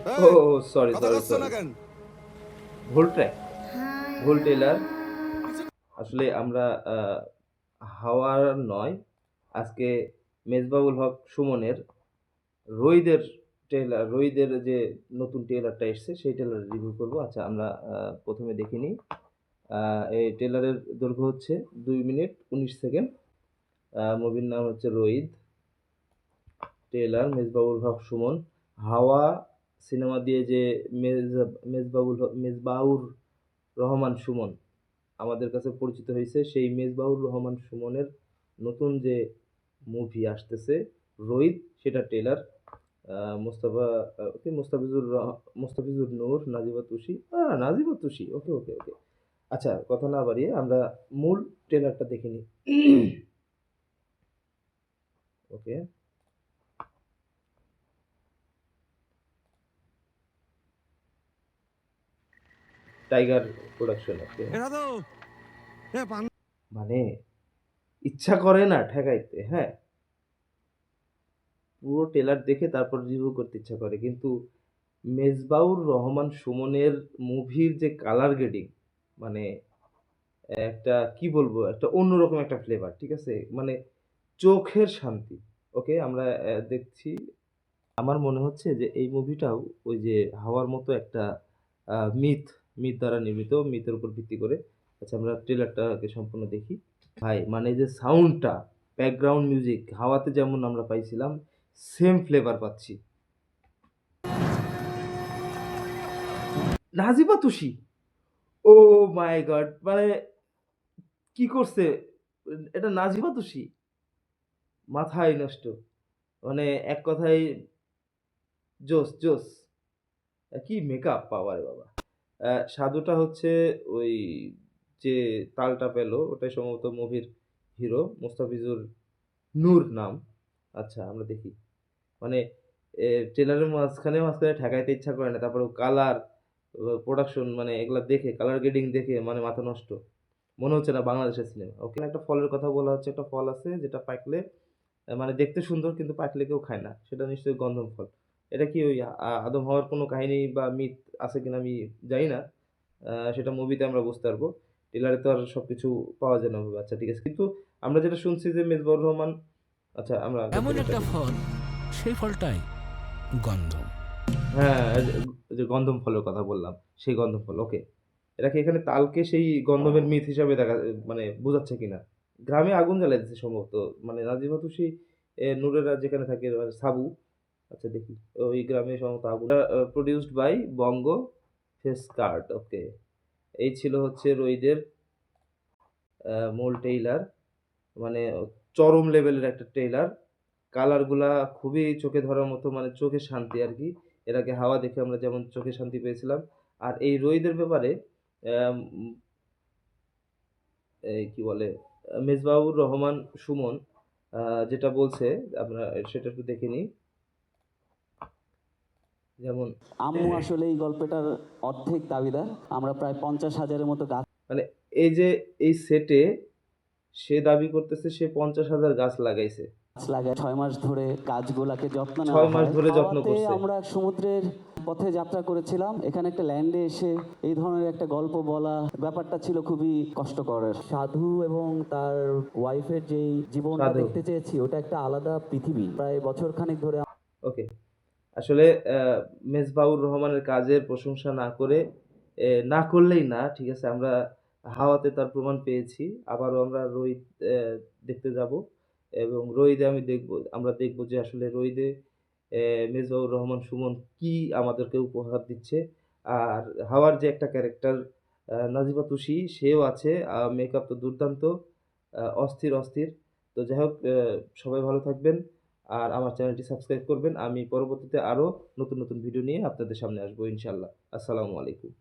ও এই সরি কথা সরি কচ্ছ না সরি, কেন? ভুল ট্র্যাক, ভুল টেলার। আসলে আমরা আহ, হাওয়ার নয়, আজকে মেজবাউল হক সুমনের রইদের রইদের যে নতুন টেলারটা এসছে সেই টেলার রিভিউ করব। আচ্ছা আমরা প্রথমে দেখে নিই। এই টেলারের দৈর্ঘ্য হচ্ছে 2 মিনিট 19 সেকেন্ড। মুভির নাম হচ্ছে রইদ। টেলার মেজবাউল হক সুমন। হাওয়া সিনেমা দিয়ে যে মেজবাউর রহমান সুমন আমাদের কাছে পরিচিত হয়েছে, সেই মেজবাহুর রহমান সুমনের নতুন যে মুভি আসতেছে রোহিত, সেটা ট্রেলার। মোস্তফা ওকে, মোস্তাফিজুর নূর, নাজিবা তুষি, নাজিবা তুষি, ওকে ওকে ওকে। আচ্ছা কথা না বাড়িয়ে আমরা মূল ট্রেলারটা দেখে নিই। ওকে, টাইগার প্রোডাকশন। ওকে, এরা তো এ পান মানে ইচ্ছা করে না ঠেকাইতে, হ্যাঁ, পুরো ট্রেলার দেখে তারপর রিভিউ করতে ইচ্ছা করে, কিন্তু মেজবাউর রহমান সুমনের মুভির যে কালার গ্রেডিং, মানে একটা কি বলবো, একটা অন্যরকম একটা ফ্লেভার, ঠিক আছে, মানে চোখের শান্তি। ওকে আমরা দেখছি। আমার মনে হচ্ছে যে এই মুভিটাও ওই যে হাওয়ার মতো একটা মিথ মিথ দ্বারা নির্মিত, মিথের উপর ভিত্তি করে। আচ্ছা আমরা ট্রেলারটাকে সম্পূর্ণ দেখি। ভাই মানে যে সাউন্ডটা, ব্যাকগ্রাউন্ড মিউজিক হাওয়াতে যেমন আমরা পাইছিলাম, সেম ফ্লেভার পাচ্ছি। নাজিবা তুষি, ও মাই গড, মানে কি করছে এটা নাজিবা তুষি, মাথায় নষ্ট, মানে এক কথায় জোস জোস। কি মেকআপ পাওয়ারে বাবা। সাধুটা হচ্ছে ওই যে তালটা পেলো ওটাই সম্ভবত মুভির হিরো মুস্তাফিজুর নূর নাম। আচ্ছা আমরা দেখি, মানে ট্রেলারের মাঝখানে মাঝখানে ঠেকাইতে ইচ্ছা করে না, তারপরে কালার প্রোডাকশন, মানে এগুলা দেখে কালার গ্রেডিং দেখে মানে মাথা নষ্ট, মনে হচ্ছে না বাংলাদেশের সিনেমা। ওকে, একটা ফলের কথা বলা হচ্ছে, একটা ফল আছে যেটা পাকলে মানে দেখতে সুন্দর কিন্তু পাকলে কেউ খায় না, সেটা নিশ্চয়ই গন্ধম ফল। এটা কি ওই আদম হওয়ার কোনো কাহিনী বা মিথ আছে কিনা আমি জানি না, সেটা মুভিতে আমরা বুঝতে পারবো। ট্রেলারে তো আর সবকিছু পাওয়া যায় না ওভাবে। আচ্ছা ঠিক আছে, কিন্তু আমরা যেটা শুনছি যে মেজবাহুর রহমান, আচ্ছা আমরা আগে এমন ট্রেলারটা একটা দেখি। ফল, সেই ফলটাই গন্ধম। হ্যাঁ, যে গন্ধম ফলের কথা বললাম, সেই গন্ধম ফল। ওকে, এটা কি এখানে তালকে সেই গন্ধমের মিথ হিসাবে দেখা মানে বোঝাচ্ছে কিনা? গ্রামে আগুন জ্বালাই দিচ্ছে সম্ভবত, মানে নাজিমা তুষি নূরেরা যেখানে থাকে, মানে সাবু। আচ্ছা দেখি, ওই গ্রামে সম্ভবত আগুন। প্রডিউসড বাই বঙ্গ ফেস কার্ড। ওকে, এই ছিল হচ্ছে রইদের মূল ট্রেইলার, মানে চরম লেভেলের একটা ট্রেইলার। কালারগুলা খুবই চোখে ধরার মতো, মানে চোখে শান্তি আর কি। এর আগে হাওয়া দেখে আমরা যেমন চোখে শান্তি পেয়েছিলাম, আর এই রইদের ব্যাপারে আম, এই কি বলে মেজবাহুর রহমান সুমন যেটা বলছে, আমরা সেটা একটু দেখে নিই। যেমন আম্মু আসলে এই গল্পটার অর্ধেক দাবিদার। আমরা প্রায় 50,000-এর মতো গাছ মানে এই যে এই সেটে সে দাবি করতেছে সে 50,000 গাছ লাগাইছে, লাগাই। 6 মাস ধরে গাছগুলাকে যত্ন নেওয়া 6 মাস হয়। ধরে যত্ন হাওয়াতে করছে। আমরা সমুদ্রের পথে যাত্রা করেছিলাম। এখানে একটা ল্যান্ডে এসে এই ধরনের একটা গল্প বলা ব্যাপারটা ছিল খুবই কষ্টকর। সাধু এবং তার ওয়াইফের যেই জীবনটা সাধু, দেখতে চেয়েছি ওটা একটা আলাদা পৃথিবী। প্রায় বছরখানেক ধরে ওকে। আসলে মেজবাহুর রহমানের কাজের প্রশংসা না করে না করলেই না, ঠিক আছে, আমরা হাওয়াতে তার প্রমাণ পেয়েছি। আবারও আমরা রোহিত দেখতে যাব, এবং রোহিতে আমরা দেখব যে আসলে রোহিতে মেজবাহুর রহমান সুমন কি আমাদেরকে উপহার দিচ্ছে। আর হাওয়ার যে একটা ক্যারেক্টার নাজিবা তুষি, সেও আছে, মেকআপ তো দুর্দান্ত, অস্থির অস্থির। তো যাই হোক, সবাই ভালো থাকবেন, আর আমার চ্যানেলটি সাবস্ক্রাইব করবেন। আমি পরবর্তীতে আরও নতুন নতুন ভিডিও নিয়ে আপনাদের সামনে আসবো ইনশাল্লাহ। আসসালামু আলাইকুম।